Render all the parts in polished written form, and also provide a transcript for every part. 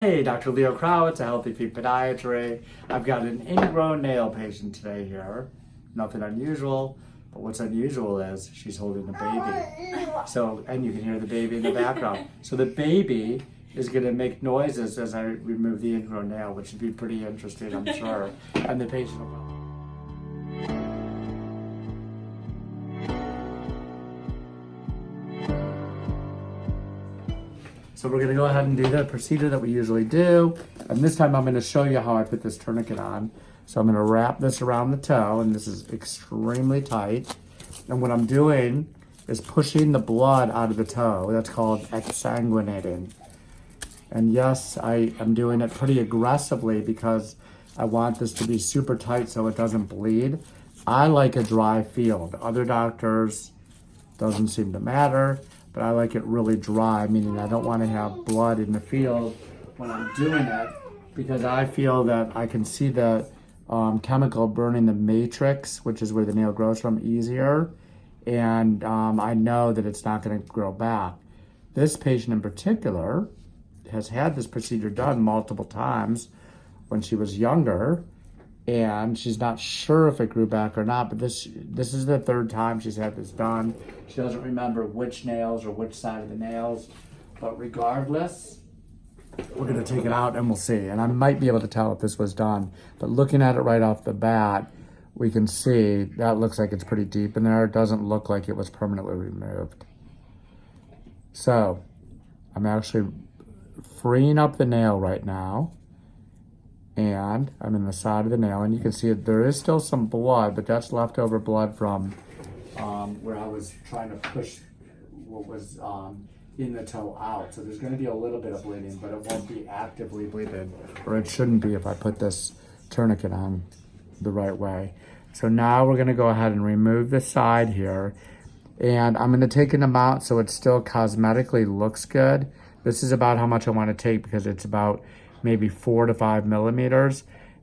Hey, Dr. Leo Krawetz, a Healthy Feet Podiatry. I've got an ingrown nail patient today here. Nothing unusual, but what's unusual is she's holding a baby. So, and you can hear the baby in the background. So the baby is gonna make noises as I remove the ingrown nail, which should be pretty interesting, I'm sure. And the patient will... So we're gonna go ahead and do the procedure that we usually do. And this time I'm gonna show you how I put this tourniquet on. So I'm gonna wrap this around the toe, and this is extremely tight. And what I'm doing is pushing the blood out of the toe. That's called exsanguinating. And yes, I am doing it pretty aggressively because I want this to be super tight so it doesn't bleed. I like a dry field. Other doctors, doesn't seem to matter. But I like it really dry, meaning I don't want to have blood in the field when I'm doing it, because I feel that I can see the chemical burning the matrix, which is where the nail grows from, easier. And I know that it's not going to grow back. This patient in particular has had this procedure done multiple times when she was younger, and she's not sure if it grew back or not, but this is the third time she's had this done. She doesn't remember which nails or which side of the nails, but regardless, we're gonna take it out and we'll see. And I might be able to tell if this was done, but looking at it right off the bat, we can see that looks like it's pretty deep in there. It doesn't look like it was permanently removed. So I'm actually freeing up the nail right now. And I'm in the side of the nail, and you can see there is still some blood, but that's leftover blood from where I was trying to push what was in the toe out. So there's going to be a little bit of bleeding, but it won't be actively bleeding, or it shouldn't be if I put this tourniquet on the right way. So now we're going to go ahead and remove the side here, and I'm going to take an amount so it still cosmetically looks good. This is about how much I want to take because it's about maybe 4 to 5 millimeters,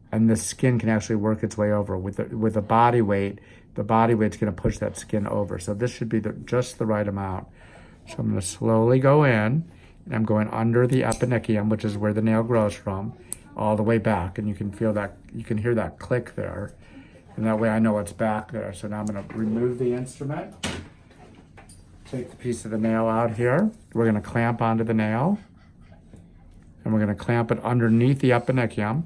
and the skin can actually work its way over with the body weight. The body weight's going to push that skin over, so this should be just the right amount. So I'm going to slowly go in, and I'm going under the eponychium, which is where the nail grows from, all the way back, and you can feel that, you can hear that click there, and that way I know it's back there. So now I'm going to remove the instrument, take the piece of the nail out here. We're going to clamp onto the nail. And we're going to clamp it underneath the eponychium,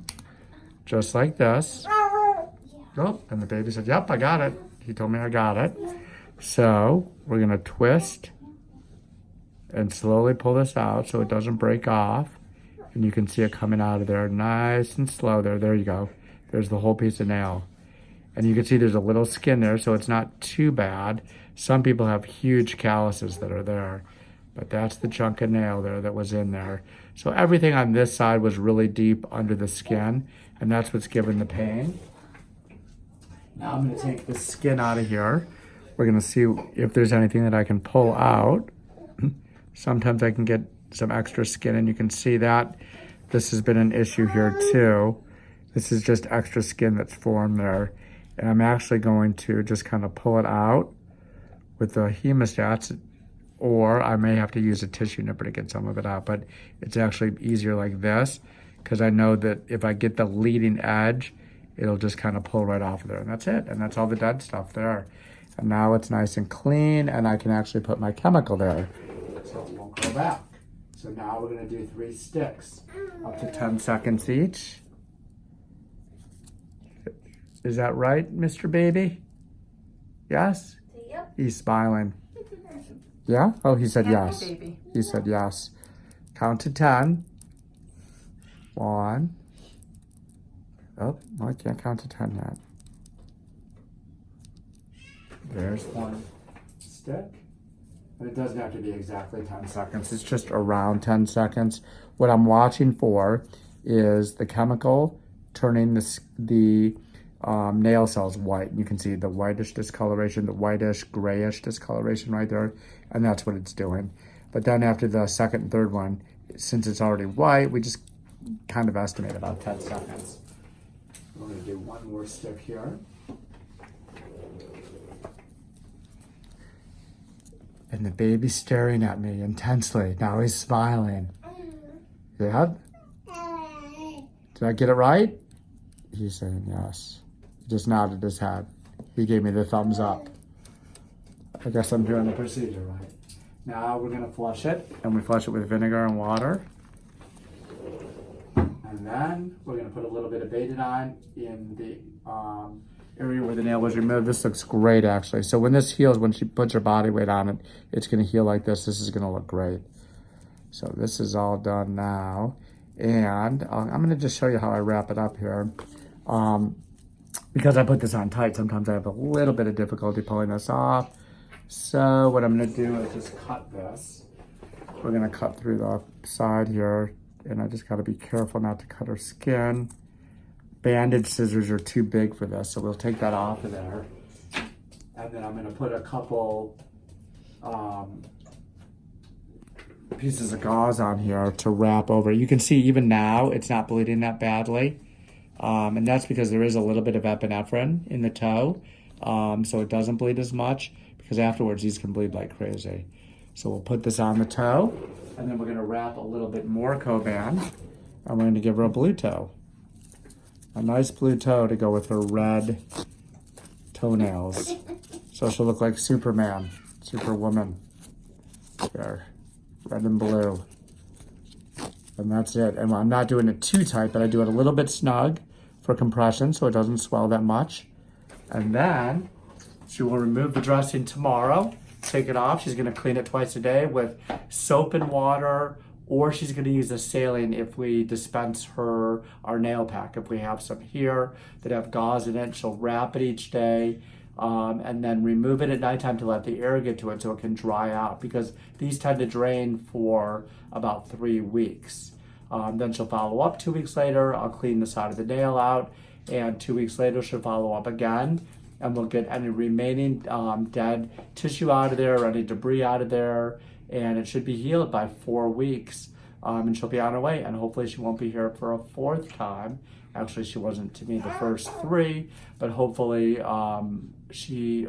just like this. Oh, and the baby said, yep, I got it. He told me I got it. So we're going to twist and slowly pull this out so it doesn't break off. And you can see it coming out of there nice and slow there. There you go. There's the whole piece of nail. And you can see there's a little skin there, so it's not too bad. Some people have huge calluses that are there. But that's the chunk of nail there that was in there. So everything on this side was really deep under the skin, and that's what's giving the pain. Now I'm gonna take the skin out of here. We're gonna see if there's anything that I can pull out. Sometimes I can get some extra skin, and you can see that this has been an issue here too. This is just extra skin that's formed there. And I'm actually going to just kind of pull it out with the hemostats, or I may have to use a tissue nipper to get some of it out, but it's actually easier like this because I know that if I get the leading edge, it'll just kind of pull right off of there, and that's it. And that's all the dead stuff there. And now it's nice and clean, and I can actually put my chemical there so it won't go back. So now we're gonna do 3 sticks, up to 10 seconds each. Is that right, Mr. Baby? Yes? Yep. He's smiling. Yeah? Oh, he said yes. Baby. He said yes. Count to 10. 1. Oh, no, I can't count to 10 yet. There's 1 stick. And it doesn't have to be exactly 10 seconds. It's just around 10 seconds. What I'm watching for is the chemical turning the nail cells white. You can see the whitish discoloration, the whitish grayish discoloration right there, and that's what it's doing. But then after the second and third one, since it's already white, we just kind of estimate about 10 seconds. We're going to do 1 more stick here. And the baby's staring at me intensely. Now he's smiling. Yeah? Did I get it right? He's saying yes. He just nodded his head. He gave me the thumbs up. I guess I'm doing the procedure right. Now we're gonna flush it, and we flush it with vinegar and water. And then we're gonna put a little bit of Betadine in the area where the nail was removed. This looks great, actually. So when this heals, when she puts her body weight on it, it's gonna heal like this. This is gonna look great. So this is all done now. And I'm gonna just show you how I wrap it up here. Because I put this on tight, sometimes I have a little bit of difficulty pulling this off. So what I'm gonna do is just cut this. We're gonna cut through the side here, and I just gotta be careful not to cut her skin. Bandage scissors are too big for this, so we'll take that off of there. And then I'm gonna put a couple pieces of gauze on here to wrap over. You can see even now it's not bleeding that badly. And that's because there is a little bit of epinephrine in the toe, so it doesn't bleed as much, because afterwards these can bleed like crazy. So we'll put this on the toe, and then we're gonna wrap a little bit more Coban, and we're gonna give her a blue toe. A nice blue toe to go with her red toenails. So she'll look like Superman, Superwoman. There, red and blue. And that's it. And I'm not doing it too tight, but I do it a little bit snug for compression so it doesn't swell that much. And then she will remove the dressing tomorrow, take it off. She's gonna clean it twice a day with soap and water, or she's gonna use a saline if we dispense her our nail pack. If we have some here that have gauze in it, she'll wrap it each day, and then remove it at nighttime to let the air get to it so it can dry out, because these tend to drain for about 3 weeks. Then she'll follow up 2 weeks later. I'll clean the side of the nail out, and 2 weeks later she'll follow up again, and we'll get any remaining dead tissue out of there, any debris out of there, and it should be healed by 4 weeks. And she'll be on her way, and hopefully she won't be here for a 4th time. Actually, she wasn't to me the first 3, but hopefully she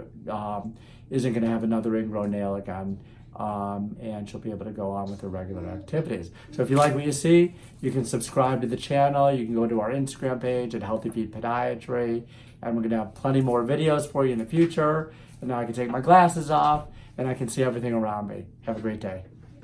isn't going to have another ingrown nail again, and she'll be able to go on with her regular activities. So if you like what you see, you can subscribe to the channel. You can go to our Instagram page at Healthy Feet Podiatry, and we're going to have plenty more videos for you in the future. And now I can take my glasses off, and I can see everything around me. Have a great day.